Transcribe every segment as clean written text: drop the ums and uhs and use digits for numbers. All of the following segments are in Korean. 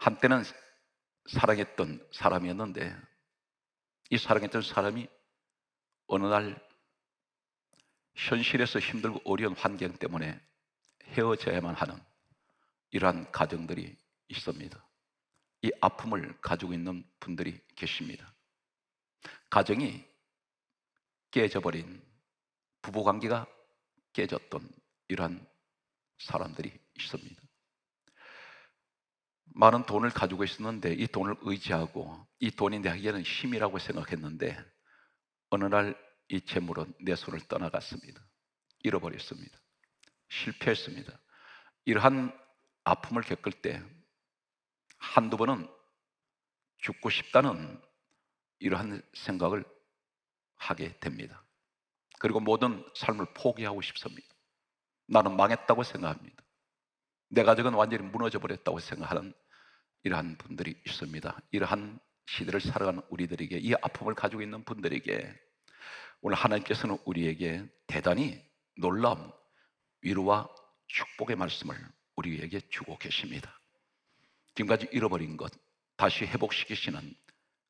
한때는 사랑했던 사람이었는데 이 사랑했던 사람이 어느 날 현실에서 힘들고 어려운 환경 때문에 헤어져야만 하는 이러한 가정들이 있습니다. 이 아픔을 가지고 있는 분들이 계십니다. 가정이 깨져버린, 부부관계가 깨졌던 이러한 사람들이 있습니다. 많은 돈을 가지고 있었는데 이 돈을 의지하고 이 돈이 내게는 힘이라고 생각했는데 어느 날 이 재물은 내 손을 떠나갔습니다. 잃어버렸습니다. 실패했습니다. 이러한 아픔을 겪을 때 한두 번은 죽고 싶다는 이러한 생각을 하게 됩니다. 그리고 모든 삶을 포기하고 싶습니다. 나는 망했다고 생각합니다. 내 가족은 완전히 무너져 버렸다고 생각하는 이러한 분들이 있습니다. 이러한 시대를 살아가는 우리들에게, 이 아픔을 가지고 있는 분들에게 오늘 하나님께서는 우리에게 대단히 놀라운 위로와 축복의 말씀을 우리에게 주고 계십니다. 지금까지 잃어버린 것 다시 회복시키시는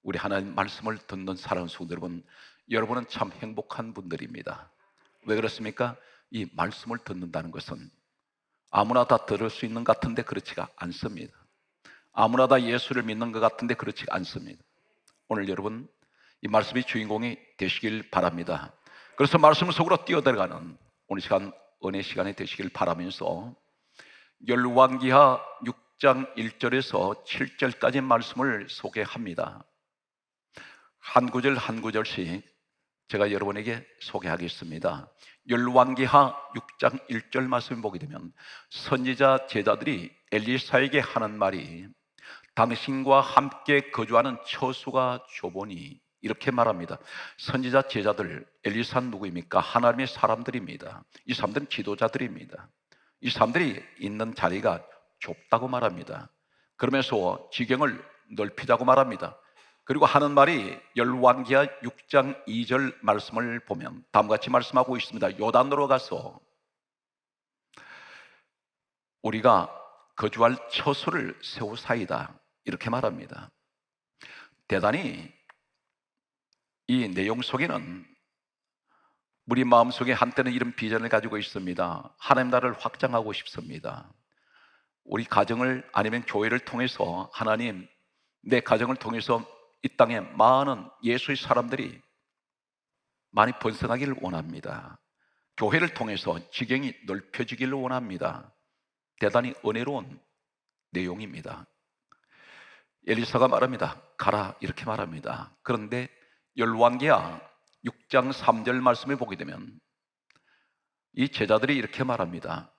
우리 하나님 말씀을 듣는 사랑하는 성도 여러분, 여러분은 참 행복한 분들입니다. 왜 그렇습니까? 이 말씀을 듣는다는 것은 아무나 다 들을 수 있는 것 같은데 그렇지가 않습니다. 아무나 다 예수를 믿는 것 같은데 그렇지가 않습니다. 오늘 여러분 이 말씀의 주인공이 되시길 바랍니다. 그래서 말씀 속으로 뛰어들어가는 오늘 시간 은혜 시간이 되시길 바라면서 열왕기하 6장 1절에서 7절까지 말씀을 소개합니다. 한 구절 한 구절씩 제가 여러분에게 소개하겠습니다. 열왕기하 6장 1절 말씀을 보게 되면 선지자 제자들이 엘리사에게 하는 말이 당신과 함께 거주하는 처수가 좁으니 이렇게 말합니다. 선지자 제자들, 엘리사는 누구입니까? 하나님의 사람들입니다. 이 사람들은 지도자들입니다. 이 사람들이 있는 자리가 좁다고 말합니다. 그러면서 지경을 넓히자고 말합니다. 그리고 하는 말이 열왕기하 6장 2절 말씀을 보면 다음과 같이 말씀하고 있습니다. 요단으로 가서 우리가 거주할 처소를 세우사이다 이렇게 말합니다. 대단히 이 내용 속에는 우리 마음속에 한때는 이런 비전을 가지고 있습니다. 하나님 나라를 확장하고 싶습니다. 우리 가정을 아니면 교회를 통해서 하나님 내 가정을 통해서 이 땅에 많은 예수의 사람들이 많이 번성하기를 원합니다. 교회를 통해서 지경이 넓혀지기를 원합니다. 대단히 은혜로운 내용입니다. 엘리사가 말합니다. 가라 이렇게 말합니다. 그런데 열왕기하 6장 3절 말씀을 보게 되면 이 제자들이 이렇게 말합니다.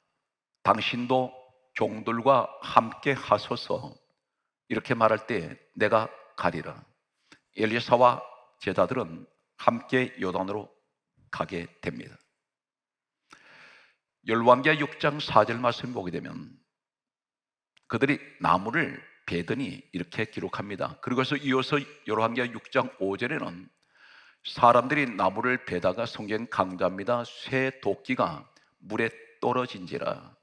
당신도 종들과 함께 하소서 이렇게 말할 때 내가 가리라. 엘리사와 제자들은 함께 요단으로 가게 됩니다. 열왕기하 6장 4절 말씀을 보게 되면 그들이 나무를 베더니 이렇게 기록합니다. 그리고서 이어서 열왕기하 6장 5절에는 사람들이 나무를 베다가 성경 강조합니다. 새 도끼가 물에 떨어진지라.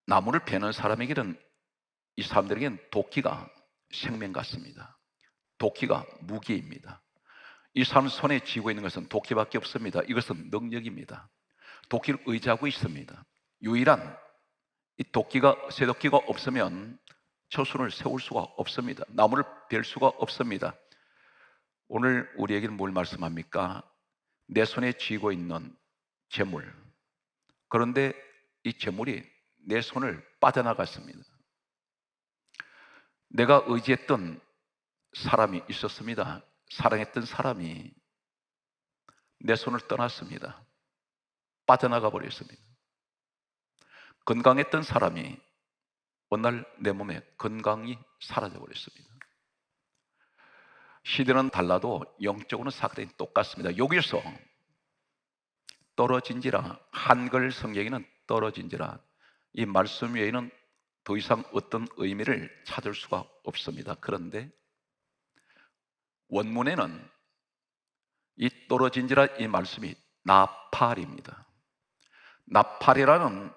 나무를 베는 사람에게는 이 사람들에게는 도끼가 생명 같습니다. 도끼가 무기입니다. 이 사람 손에 쥐고 있는 것은 도끼밖에 없습니다. 이것은 능력입니다. 도끼를 의지하고 있습니다. 유일한 이 도끼가, 새 도끼가 없으면 처소를 세울 수가 없습니다. 나무를 벨 수가 없습니다. 오늘 우리에게는 뭘 말씀합니까? 내 손에 쥐고 있는 재물. 그런데 이 재물이 내 손을 빠져나갔습니다. 내가 의지했던 사람이 있었습니다. 사랑했던 사람이 내 손을 떠났습니다. 빠져나가 버렸습니다. 건강했던 사람이 어느 날 내 몸에 건강이 사라져 버렸습니다. 시대는 달라도 영적으로는 사건이 똑같습니다. 여기서 떨어진지라, 한글 성경에는 떨어진지라, 이 말씀 외에는 더 이상 어떤 의미를 찾을 수가 없습니다. 그런데 원문에는 이 떨어진지라 이 말씀이 나팔입니다. 나팔이라는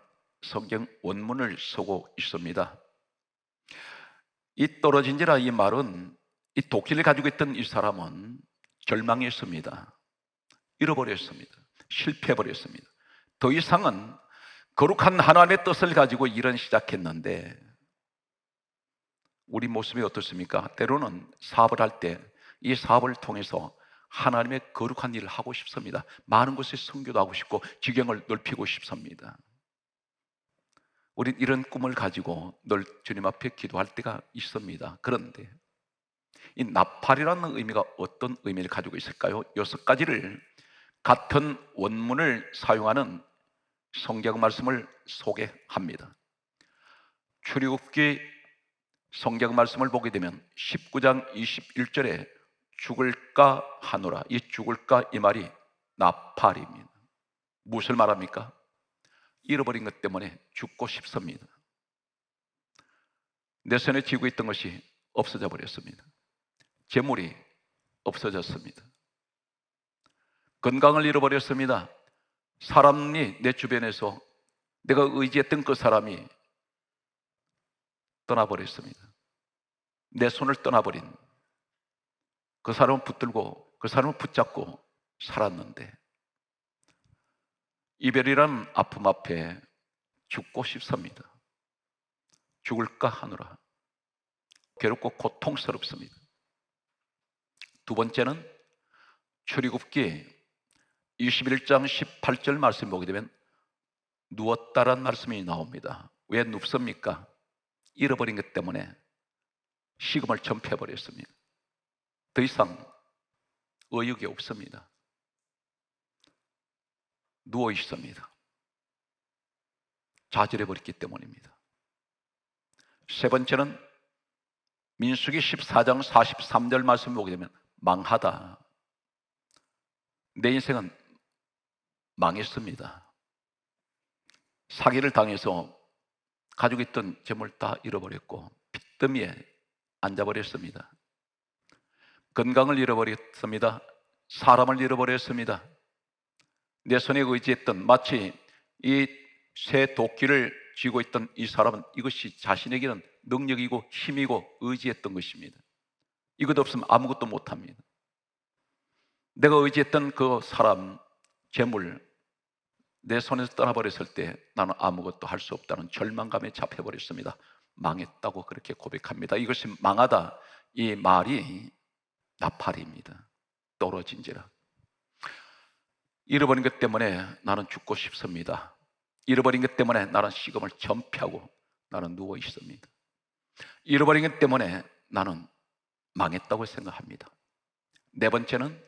성경 원문을 쓰고 있습니다. 이 떨어진지라 이 말은 이 도끼를 가지고 있던 이 사람은 절망했습니다. 잃어버렸습니다. 실패해버렸습니다. 더 이상은 거룩한 하나님의 뜻을 가지고 일은 시작했는데, 우리 모습이 어떻습니까? 때로는 사업을 할 때 이 사업을 통해서 하나님의 거룩한 일을 하고 싶습니다. 많은 곳에 선교도 하고 싶고 지경을 넓히고 싶습니다. 우린 이런 꿈을 가지고 늘 주님 앞에 기도할 때가 있습니다. 그런데 이 나팔이라는 의미가 어떤 의미를 가지고 있을까요? 6가지를 같은 원문을 사용하는 성경 말씀을 소개합니다. 출애굽기 성경 말씀을 보게 되면 19장 21절에 죽을까 하노라, 이 죽을까 이 말이 나팔입니다. 무엇을 말합니까? 잃어버린 것 때문에 죽고 싶습니다. 내 손에 쥐고 있던 것이 없어져 버렸습니다. 재물이 없어졌습니다. 건강을 잃어버렸습니다. 사람이 내 주변에서 내가 의지했던 그 사람이 떠나버렸습니다. 내 손을 떠나버린 그 사람을 붙들고 그 사람을 붙잡고 살았는데, 이별이라는 아픔 앞에 죽고 싶습니다. 죽을까 하노라. 괴롭고 고통스럽습니다. 두 번째는 출애굽기 21장 18절 말씀 보게 되면 누웠다란 말씀이 나옵니다. 왜 눕습니까? 잃어버린 것 때문에 식음을 전폐해버렸습니다. 더 이상 의욕이 없습니다. 누워 있습니다. 좌절해버렸기 때문입니다. 세 번째는 민수기 14장 43절 말씀 보게 되면 망하다. 내 인생은 망했습니다. 사기를 당해서 가지고 있던 재물 다 잃어버렸고 빚더미에 앉아버렸습니다. 건강을 잃어버렸습니다. 사람을 잃어버렸습니다. 내 손에 의지했던, 마치 이 새 도끼를 쥐고 있던 이 사람은 이것이 자신에게는 능력이고 힘이고 의지했던 것입니다. 이것 없으면 아무것도 못합니다. 내가 의지했던 그 사람, 재물, 내 손에서 떠나버렸을 때 나는 아무것도 할 수 없다는 절망감에 잡혀버렸습니다. 망했다고 그렇게 고백합니다. 이것이 망하다, 이 말이 나팔입니다. 떨어진지라. 잃어버린 것 때문에 나는 죽고 싶습니다. 잃어버린 것 때문에 나는 식음을 전폐하고 나는 누워 있습니다. 잃어버린 것 때문에 나는 망했다고 생각합니다. 네 번째는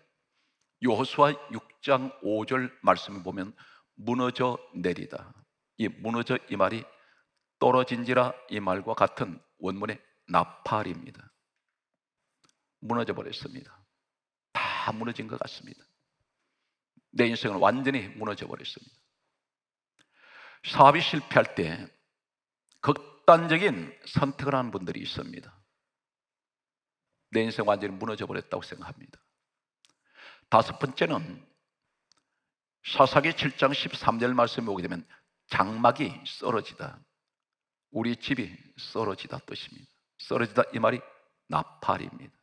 여호수아 6장 5절 말씀을 보면 무너져 내리다. 이 무너져 이 말이 떨어진지라 이 말과 같은 원문의 나팔입니다. 무너져 버렸습니다. 다 무너진 것 같습니다. 내 인생은 완전히 무너져 버렸습니다. 사업이 실패할 때 극단적인 선택을 하는 분들이 있습니다. 내 인생 완전히 무너져 버렸다고 생각합니다. 다섯 번째는 사사기 7장 13절 말씀에 보게 되면 장막이 썰어지다. 우리 집이 썰어지다 뜻입니다. 썰어지다 이 말이 나팔입니다.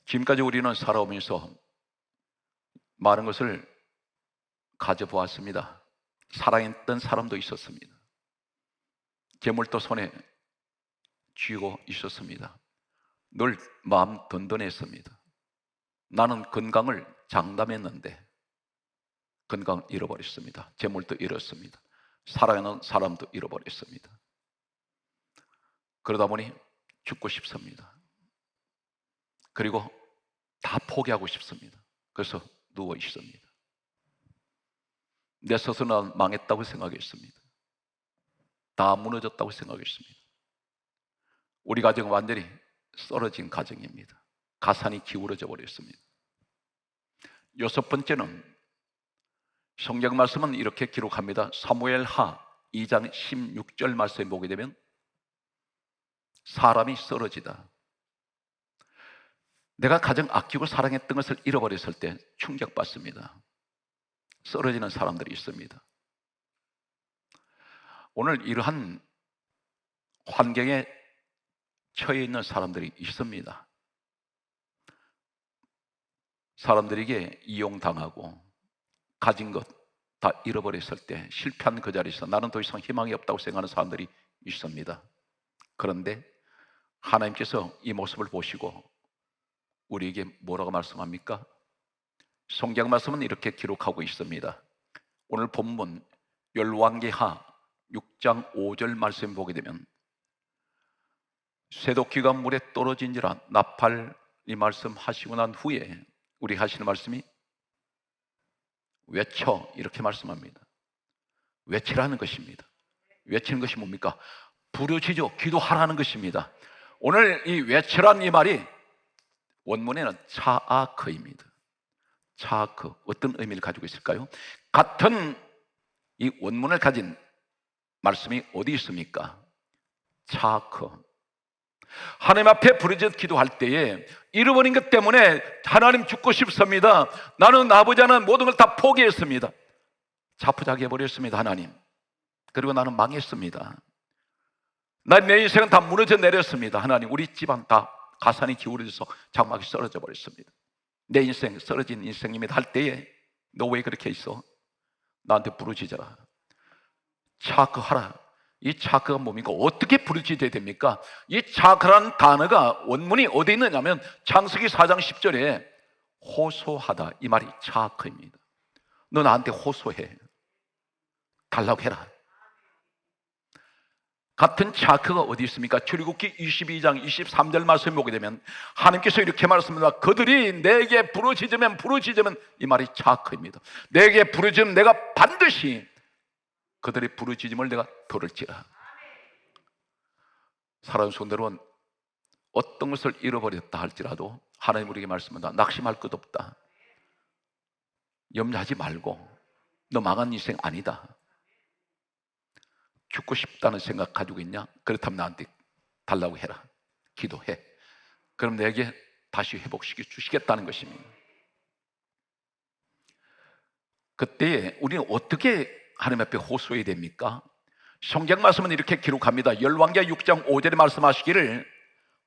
지금까지 우리는 살아오면서 많은 것을 가져보았습니다. 사랑했던 사람도 있었습니다. 재물도 손에 쥐고 있었습니다. 늘 마음 든든했습니다. 나는 건강을 장담했는데 건강 잃어버렸습니다. 재물도 잃었습니다. 사랑하는 사람도 잃어버렸습니다. 그러다 보니 죽고 싶습니다. 그리고 다 포기하고 싶습니다. 그래서 누워 있습니다. 내 스스로는 망했다고 생각했습니다. 다 무너졌다고 생각했습니다. 우리 가정은 완전히 썰어진 가정입니다. 가산이 기울어져 버렸습니다. 여섯 번째는 성경 말씀은 이렇게 기록합니다. 사무엘하 2장 16절 말씀에 보게 되면 사람이 썰어지다. 내가 가장 아끼고 사랑했던 것을 잃어버렸을 때 충격받습니다. 썰어지는 사람들이 있습니다. 오늘 이러한 환경에 처해 있는 사람들이 있습니다. 사람들에게 이용당하고 가진 것 다 잃어버렸을 때 실패한 그 자리에서 나는 더 이상 희망이 없다고 생각하는 사람들이 있습니다. 그런데 하나님께서 이 모습을 보시고 우리에게 뭐라고 말씀합니까? 성경 말씀은 이렇게 기록하고 있습니다. 오늘 본문 열왕기하 6장 5절 말씀 보게 되면 쇠도끼가 물에 떨어진지라 나팔 이 말씀 하시고 난 후에 우리 하시는 말씀이 외쳐 이렇게 말씀합니다. 외치라는 것입니다. 외치는 것이 뭡니까? 부르짖어 기도하라는 것입니다. 오늘 이 외치란 이 말이 원문에는 차아크입니다. 차아크 어떤 의미를 가지고 있을까요? 같은 이 원문을 가진 말씀이 어디 있습니까? 차아크. 하나님 앞에 부르짖어 기도할 때에 잃어버린 것 때문에 하나님 죽고 싶습니다. 나는 아버지 하나님 모든 걸 다 포기했습니다. 자포자기해 버렸습니다. 하나님. 그리고 나는 망했습니다. 내 인생은 다 무너져 내렸습니다. 하나님, 우리 집안 다 가산이 기울어져서 장막이 쓰러져 버렸습니다. 내 인생 쓰러진 인생입니다 할 때에 너 왜 그렇게 있어? 나한테 부르짖어라. 차크하라. 이 차크가 뭡니까? 어떻게 부르짖어야 됩니까? 이 차크라는 단어가 원문이 어디 있느냐면 창세기 4장 10절에 호소하다 이 말이 차크입니다. 너 나한테 호소해 달라고 해라. 같은 차크가 어디 있습니까? 출애굽기 22장 23절 말씀 보게 되면 하나님께서 이렇게 말씀합니다. 그들이 내게 부르짖으면 이 말이 차크입니다. 내게 부르짖으면 내가 반드시 그들의 부르짖음을 내가 들을지라. 사랑하는 성도 여러분, 어떤 것을 잃어버렸다 할지라도 하나님 우리에게 말씀한다. 낙심할 것 없다. 염려하지 말고 너 망한 인생 아니다. 죽고 싶다는 생각 가지고 있냐? 그렇다면 나한테 달라고 해라. 기도해. 그럼 내게 다시 회복시켜 주시겠다는 것입니다. 그때 우리는 어떻게 하나님 앞에 호소해야 됩니까? 성경 말씀은 이렇게 기록합니다. 열왕기하 6장 5절에 말씀하시기를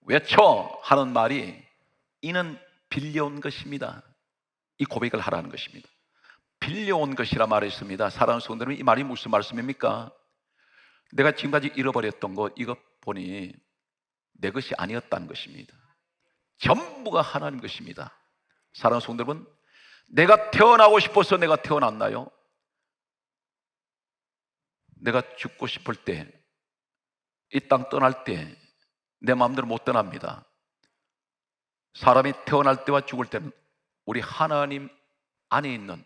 외쳐 하는 말이 이는 빌려온 것입니다. 이 고백을 하라는 것입니다. 빌려온 것이라 말했습니다. 사랑하는 성도님, 이 말이 무슨 말씀입니까? 내가 지금까지 잃어버렸던 것 이것 보니 내 것이 아니었다는 것입니다. 전부가 하나님 것입니다. 사랑하는 성도 여러분, 내가 태어나고 싶어서 내가 태어났나요? 내가 죽고 싶을 때, 이 땅 떠날 때 내 마음대로 못 떠납니다. 사람이 태어날 때와 죽을 때는 우리 하나님 안에 있는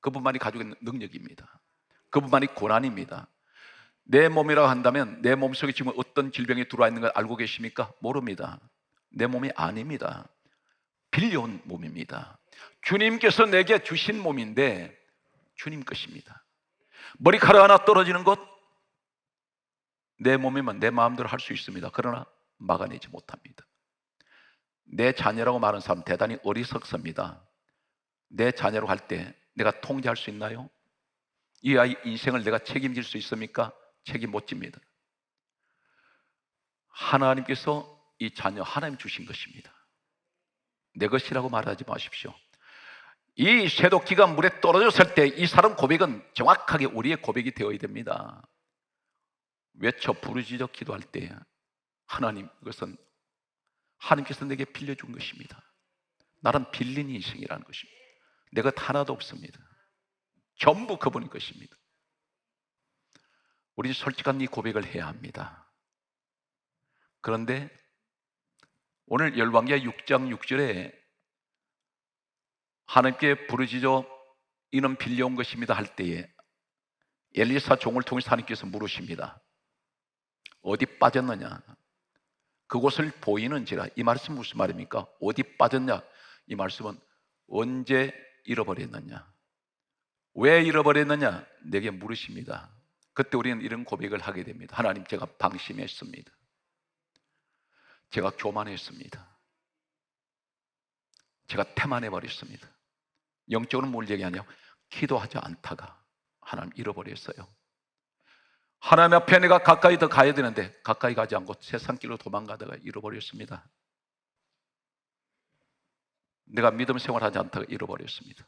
그분만이 가지고 있는 능력입니다. 그분만이 고난입니다. 내 몸이라고 한다면 내 몸속에 지금 어떤 질병이 들어와 있는 걸 알고 계십니까? 모릅니다. 내 몸이 아닙니다. 빌려온 몸입니다. 주님께서 내게 주신 몸인데 주님 것입니다. 머리카락 하나 떨어지는 것 내 몸이면 내 마음대로 할 수 있습니다. 그러나 막아내지 못합니다. 내 자녀라고 말하는 사람 대단히 어리석습니다. 내 자녀로 할 때 내가 통제할 수 있나요? 이 아이 인생을 내가 책임질 수 있습니까? 책임 못 집니다. 하나님께서 이 자녀 하나님 주신 것입니다. 내 것이라고 말하지 마십시오. 이 쇠도끼가 물에 떨어졌을 때 이 사람 고백은 정확하게 우리의 고백이 되어야 됩니다. 외쳐 부르짖어 기도할 때 하나님, 이것은 하나님께서 내게 빌려준 것입니다. 나는 빌린 인생이라는 것입니다. 내 것 하나도 없습니다. 전부 그분의 것입니다. 우리 솔직한 이 고백을 해야 합니다. 그런데 오늘 열왕기하 6장 6절에 하나님께 부르짖어 이는 빌려온 것입니다 할 때에 엘리사 종을 통해서 하나님께서 물으십니다. 어디 빠졌느냐? 그곳을 보이는지라. 이 말씀은 무슨 말입니까? 어디 빠졌냐? 이 말씀은 언제 잃어버렸느냐? 왜 잃어버렸느냐? 내게 물으십니다. 그때 우리는 이런 고백을 하게 됩니다. 하나님, 제가 방심했습니다. 제가 교만했습니다. 제가 태만해버렸습니다. 영적으로 뭘 얘기하냐? 기도하지 않다가 하나님 잃어버렸어요. 하나님 앞에 내가 가까이 더 가야 되는데 가까이 가지 않고 세상 길로 도망가다가 잃어버렸습니다. 내가 믿음 생활하지 않다가 잃어버렸습니다.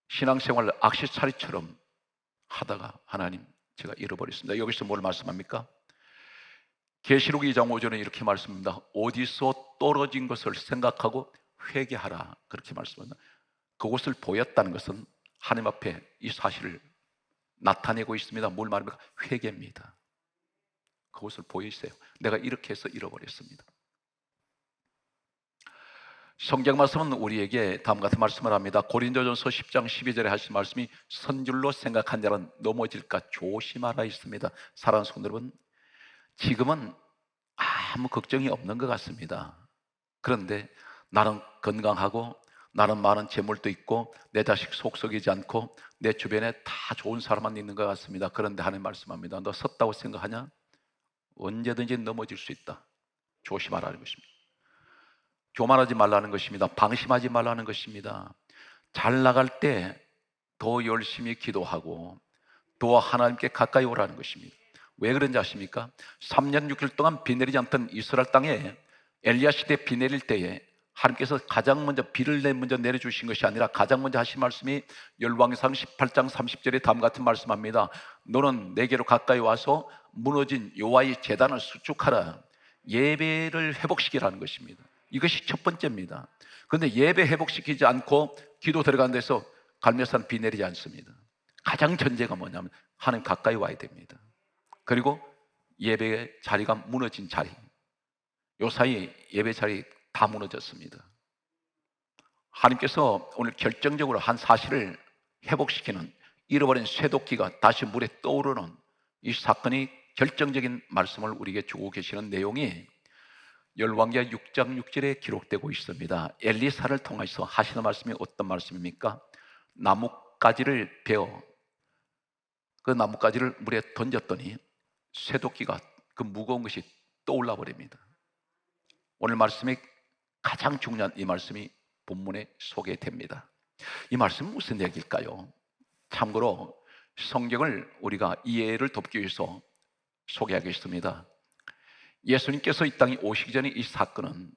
신앙생활을 악시차리처럼 하다가 하나님 제가 잃어버렸습니다. 여기서 뭘 말씀합니까? 계시록 2장 5절에 이렇게 말씀합니다. 어디서 떨어진 것을 생각하고 회개하라, 그렇게 말씀합니다. 그것을 보였다는 것은 하나님 앞에 이 사실을 나타내고 있습니다. 뭘 말합니까? 회개입니다. 그것을 보이세요. 내가 이렇게 해서 잃어버렸습니다. 성경 말씀은 우리에게 다음 같은 말씀을 합니다. 고린도전서 10장 12절에 하신 말씀이 선줄로 생각한 자는 넘어질까 조심하라 있습니다. 사랑하는 성도 여러분, 지금은 아무 걱정이 없는 것 같습니다. 그런데 나는 건강하고 나는 많은 재물도 있고 내 자식 속썩이지 않고 내 주변에 다 좋은 사람만 있는 것 같습니다. 그런데 하나님 말씀합니다. 너 섰다고 생각하냐? 언제든지 넘어질 수 있다. 조심하라는 것입니다. 교만하지 말라는 것입니다. 방심하지 말라는 것입니다. 잘 나갈 때 더 열심히 기도하고 더 하나님께 가까이 오라는 것입니다. 왜 그런지 아십니까? 3년 6일 동안 비 내리지 않던 이스라엘 땅에 엘리야 시대 비 내릴 때에 하나님께서 가장 먼저 비를 먼저 내려주신 것이 아니라 가장 먼저 하신 말씀이 열왕기상 18장 30절에 다음 같은 말씀합니다. 너는 내게로 가까이 와서 무너진 여호와의 제단을 수축하라. 예배를 회복시키라는 것입니다. 이것이 첫 번째입니다. 그런데 예배 회복시키지 않고 기도 들어가는 데서 갈멜산 비 내리지 않습니다. 가장 전제가 뭐냐면 하나님 가까이 와야 됩니다. 그리고 예배의 자리가 무너진 자리, 요 사이 예배 자리 다 무너졌습니다. 하나님께서 오늘 결정적으로 한 사실을 회복시키는, 잃어버린 쇠도끼가 다시 물에 떠오르는 이 사건이 결정적인 말씀을 우리에게 주고 계시는 내용이 열왕기하 6장 6절에 기록되고 있습니다. 엘리사를 통해서 하시는 말씀이 어떤 말씀입니까? 나뭇가지를 베어 그 나뭇가지를 물에 던졌더니 쇠도끼가 그 무거운 것이 떠올라 버립니다. 오늘 말씀이 가장 중요한 이 말씀이 본문에 소개됩니다. 이 말씀은 무슨 얘기일까요? 참고로 성경을 우리가 이해를 돕기 위해서 소개하겠습니다. 예수님께서 이 땅에 오시기 전에 이 사건은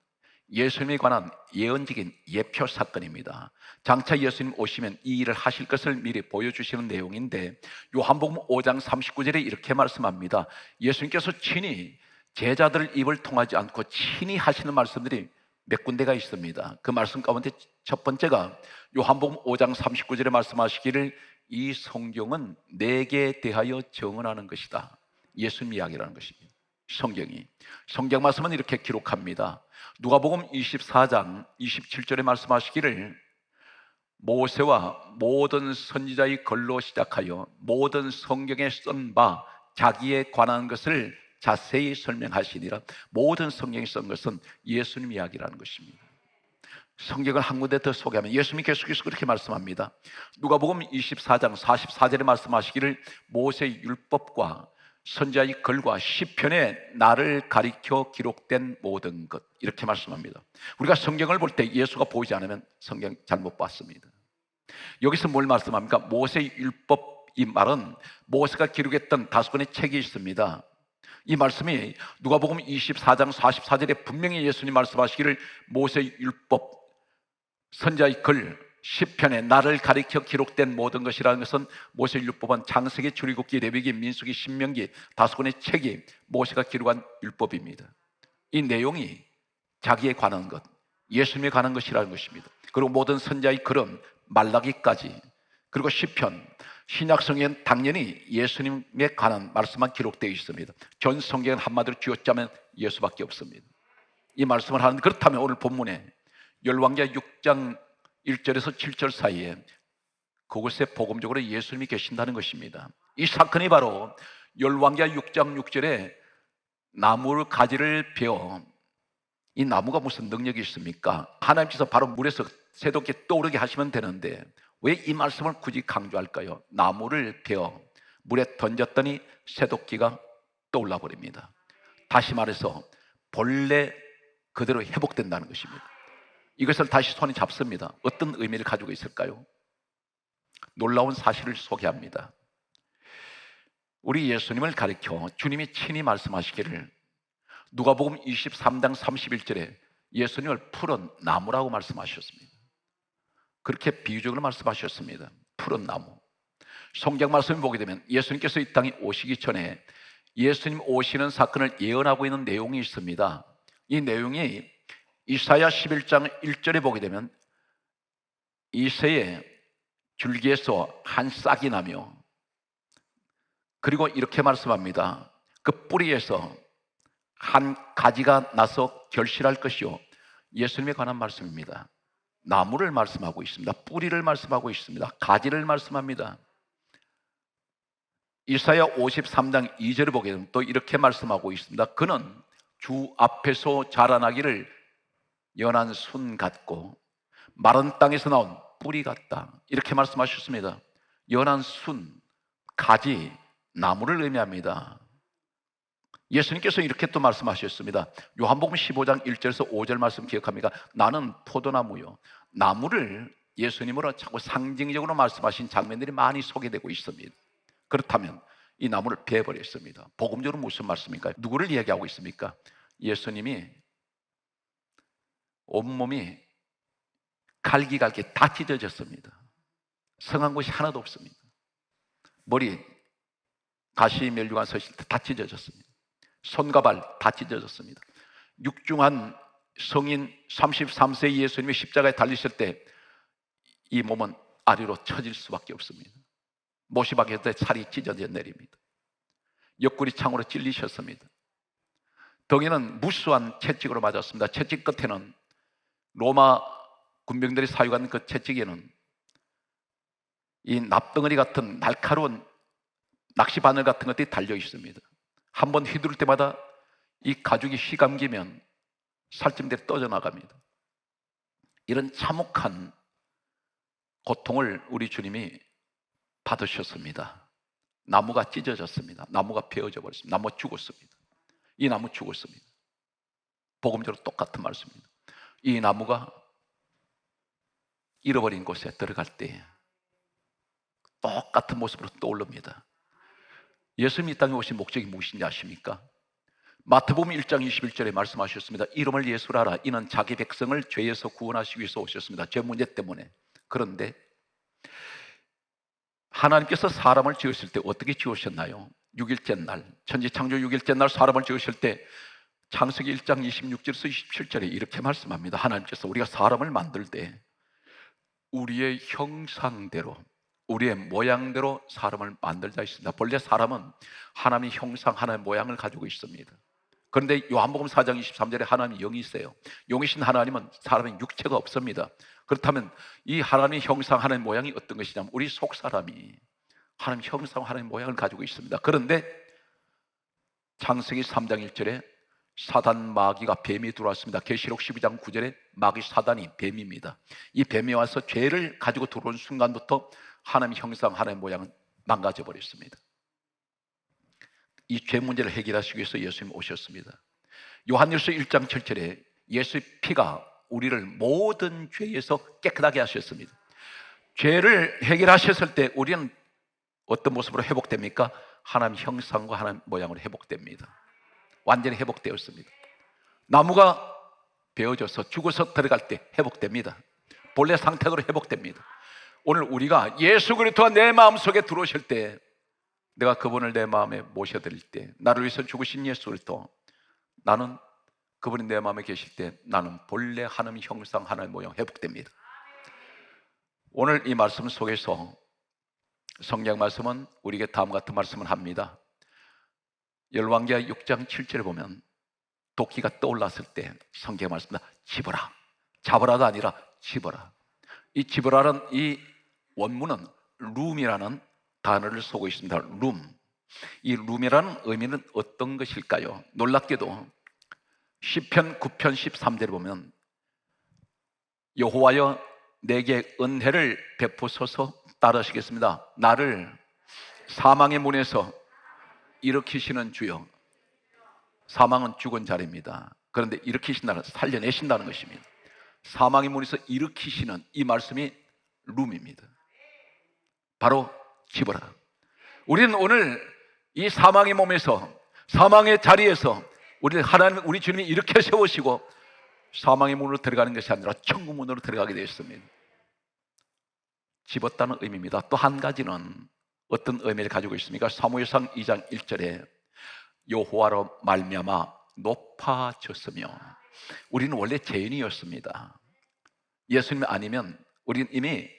예수님에 관한 예언적인 예표 사건입니다. 장차 예수님 오시면 이 일을 하실 것을 미리 보여주시는 내용인데 요한복음 5장 39절에 이렇게 말씀합니다. 예수님께서 친히 제자들 입을 통하지 않고 친히 하시는 말씀들이 몇 군데가 있습니다. 그 말씀 가운데 첫 번째가 요한복음 5장 39절에 말씀하시기를 이 성경은 내게 대하여 증언하는 것이다. 예수님 이야기라는 것입니다. 성경 말씀은 이렇게 기록합니다. 누가복음 24장 27절에 말씀하시기를 모세와 모든 선지자의 글로 시작하여 모든 성경에 쓴 바 자기에 관한 것을 자세히 설명하시니라. 모든 성경에 쓴 것은 예수님 이야기라는 것입니다. 성경을 한 군데 더 소개하면 예수님이 계속해서 그렇게 말씀합니다. 누가복음 24장 44절에 말씀하시기를 모세의 율법과 선지자의 글과 시편에 나를 가리켜 기록된 모든 것, 이렇게 말씀합니다. 우리가 성경을 볼 때 예수가 보이지 않으면 성경 잘못 봤습니다. 여기서 뭘 말씀합니까? 모세의 율법, 이 말은 모세가 기록했던 5권의 책이 있습니다. 이 말씀이 누가복음 24장 44절에 분명히 예수님 말씀하시기를 모세의 율법, 선지자의 글, 시편에 나를 가리켜 기록된 모든 것이라는 것은 모세의 율법은 창세기, 출애굽기, 레위기, 민수기, 신명기 5권의 책이 모세가 기록한 율법입니다. 이 내용이 자기에 관한 것, 예수님에 관한 것이라는 것입니다. 그리고 모든 선지자의 글은 말라기까지, 그리고 시편, 신약성경은 당연히 예수님에 관한 말씀만 기록되어 있습니다. 전 성경은 한마디로 쥐어짜면 예수밖에 없습니다. 이 말씀을 하는데, 그렇다면 오늘 본문에 열왕기하 6장 1절에서 7절 사이에 그곳에 복음적으로 예수님이 계신다는 것입니다. 이 사건이 바로 열왕기하 6장 6절에 나무 가지를 베어, 이 나무가 무슨 능력이 있습니까? 하나님께서 바로 물에서 새롭게 떠오르게 하시면 되는데 왜 이 말씀을 굳이 강조할까요? 나무를 베어 물에 던졌더니 새도끼가 떠올라 버립니다. 다시 말해서 본래 그대로 회복된다는 것입니다. 이것을 다시 손에 잡습니다. 어떤 의미를 가지고 있을까요? 놀라운 사실을 소개합니다. 우리 예수님을 가리켜 주님이 친히 말씀하시기를 누가복음 23장 31절에 예수님을 푸른 나무라고 말씀하셨습니다. 그렇게 비유적으로 말씀하셨습니다. 푸른 나무. 성경 말씀을 보게 되면 예수님께서 이 땅에 오시기 전에 예수님 오시는 사건을 예언하고 있는 내용이 있습니다. 이 내용이 이사야 11장 1절에 보게 되면 이새의 줄기에서 한 싹이 나며, 그리고 이렇게 말씀합니다. 그 뿌리에서 한 가지가 나서 결실할 것이요. 예수님에 관한 말씀입니다. 나무를 말씀하고 있습니다. 뿌리를 말씀하고 있습니다. 가지를 말씀합니다. 이사야 53장 2절을 보게 되면 또 이렇게 말씀하고 있습니다. 그는 주 앞에서 자라나기를 연한 순 같고 마른 땅에서 나온 뿌리 같다. 이렇게 말씀하셨습니다. 연한 순, 가지, 나무를 의미합니다. 예수님께서 이렇게 또 말씀하셨습니다. 요한복음 15장 1절에서 5절 말씀 기억합니까? 나는 포도나무요. 나무를 예수님으로 자꾸 상징적으로 말씀하신 장면들이 많이 소개되고 있습니다. 그렇다면 이 나무를 베어버렸습니다. 복음적으로 무슨 말씀입니까? 누구를 이야기하고 있습니까? 예수님이 온몸이 갈기갈기 다 찢어졌습니다. 성한 곳이 하나도 없습니다. 머리, 가시 멸류관 서실 때 다 찢어졌습니다. 손과 발 다 찢어졌습니다. 육중한 성인 33세의 예수님이 십자가에 달리실 때 이 몸은 아래로 처질 수밖에 없습니다. 모시박에서 살이 찢어져 내립니다. 옆구리 창으로 찔리셨습니다. 덩이는 무수한 채찍으로 맞았습니다. 채찍 끝에는 로마 군병들이 사용하는 그 채찍에는 이 납덩어리 같은 날카로운 낚시바늘 같은 것들이 달려 있습니다. 한번 휘두를 때마다 이 가죽이 휘감기면 살찜들이 떠져나갑니다. 이런 참혹한 고통을 우리 주님이 받으셨습니다. 나무가 찢어졌습니다. 나무가 베어져 버렸습니다. 나무 죽었습니다. 이 나무 죽었습니다. 복음적으로 똑같은 말씀입니다. 이 나무가 잃어버린 곳에 들어갈 때 똑같은 모습으로 떠오릅니다. 예수님이 이 땅에 오신 목적이 무엇인지 아십니까? 마태복음 1장 21절에 말씀하셨습니다. 이름을 예수라 하라. 이는 자기 백성을 죄에서 구원하시기 위해서 오셨습니다. 죄 문제 때문에. 그런데 하나님께서 사람을 지으실 때 어떻게 지으셨나요? 6일째 날, 천지창조 6일째 날 사람을 지으실 때 창세기 1장 26절에서 27절에 이렇게 말씀합니다. 하나님께서 우리가 사람을 만들 때 우리의 형상대로, 우리의 모양대로 사람을 만들자 했습니다. 본래 사람은 하나님의 형상, 하나님의 모양을 가지고 있습니다. 그런데 요한복음 4장 23절에 하나님이 영이세요. 영이신 하나님은 사람의 육체가 없습니다. 그렇다면 이 하나님의 형상, 하나님의 모양이 어떤 것이냐면 우리 속 사람이 하나님의 형상, 하나님의 모양을 가지고 있습니다. 그런데 창세기 3장 1절에 사단 마귀가 뱀이 들어왔습니다. 계시록 12장 9절에 마귀 사단이 뱀입니다. 이 뱀이 와서 죄를 가지고 들어온 순간부터 하나님의 형상, 하나님의 모양은 망가져 버렸습니다. 이 죄 문제를 해결하시기 위해서 예수님 오셨습니다. 요한일서 1장 7절에 예수의 피가 우리를 모든 죄에서 깨끗하게 하셨습니다. 죄를 해결하셨을 때 우리는 어떤 모습으로 회복됩니까? 하나님 형상과 하나님 모양으로 회복됩니다. 완전히 회복되었습니다. 나무가 베어져서 죽어서 들어갈 때 회복됩니다. 본래 상태로 회복됩니다. 오늘 우리가 예수 그리스도가 내 마음속에 들어오실 때, 내가 그분을 내 마음에 모셔드릴 때, 나를 위해서 죽으신 예수 그리스도, 나는 그분이 내 마음에 계실 때 나는 본래 하나님 형상, 하나님 모양 회복됩니다. 오늘 이 말씀 속에서 성경 말씀은 우리에게 다음 같은 말씀을 합니다. 열왕기하 6장 7절에 보면 도끼가 떠올랐을 때 성경 말씀입니다. 집어라. 잡으라가 아니라 집어라. 이 집어라는 이 원문은 룸이라는 단어를 쓰고 있습니다. 룸. 이 룸이라는 의미는 어떤 것일까요? 놀랍게도 시편 9편 13절에 보면 여호와여 내게 은혜를 베푸소서 따르시겠습니다. 나를 사망의 문에서 일으키시는 주여. 사망은 죽은 자리입니다. 그런데 일으키신다는, 살려내신다는 것입니다. 사망의 문에서 일으키시는 이 말씀이 룸입니다. 바로 집어라. 우리는 오늘 이 사망의 몸에서, 사망의 자리에서 우리 하나님, 우리 주님이 이렇게 세우시고 사망의 문으로 들어가는 것이 아니라 천국 문으로 들어가게 되었습니다. 집었다는 의미입니다. 또 한 가지는 어떤 의미를 가지고 있습니까? 사무엘상 2장 1절에 여호와로 말미암아 높아졌으며, 우리는 원래 죄인이었습니다. 예수님 아니면 우리는 이미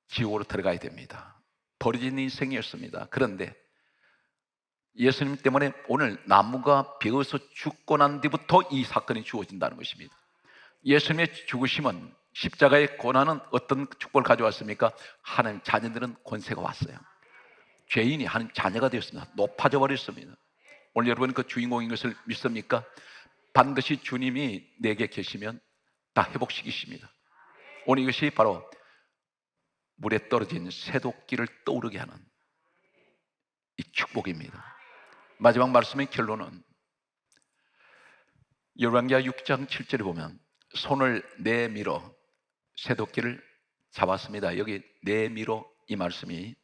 지옥으로 들어가야 됩니다. 버려진 인생이었습니다. 그런데 예수님 때문에 오늘 나무가 베어서 죽고 난 뒤부터 이 사건이 주어진다는 것입니다. 예수님의 죽으심은, 십자가의 고난은 어떤 축복을 가져왔습니까? 하나님 자녀들은 권세가 왔어요. 죄인이 하나님 자녀가 되었습니다. 높아져 버렸습니다. 오늘 여러분 그 주인공인 것을 믿습니까? 반드시 주님이 내게 계시면 다 회복시키십니다. 오늘 이것이 바로 물에 떨어진 새도끼를 떠오르게 하는 이 축복입니다. 마지막 말씀의 결론은 열왕기하 6장 7절에 보면 손을 내밀어 새도끼를 잡았습니다. 여기 내밀어, 이 말씀이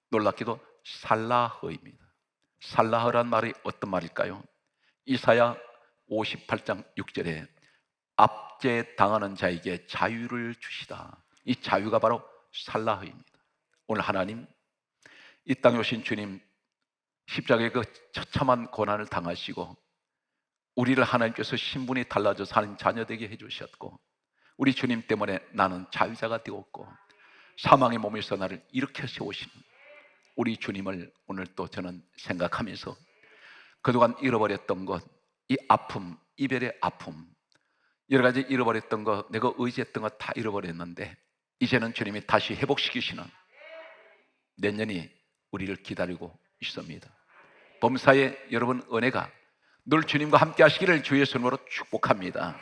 놀랍게도 살라흐입니다. 살라흐란 말이 어떤 말일까요? 이사야 58장 6절에 압제당하는 자에게 자유를 주시다. 이 자유가 바로 살라흐입니다. 오늘 하나님, 이 땅에 오신 주님, 십자가의 그 처참한 고난을 당하시고 우리를 하나님께서 신분이 달라져서 하나님 자녀되게 해주셨고, 우리 주님 때문에 나는 자유자가 되었고 사망의 몸에서 나를 일으켜 세우시는 우리 주님을 오늘 또 저는 생각하면서 그동안 잃어버렸던 것, 이 아픔, 이별의 아픔, 여러 가지 잃어버렸던 것, 내가 의지했던 것 다 잃어버렸는데 이제는 주님이 다시 회복시키시는 내년이 우리를 기다리고 있습니다. 범사에 여러분 은혜가 늘 주님과 함께 하시기를 주의 손으로 축복합니다.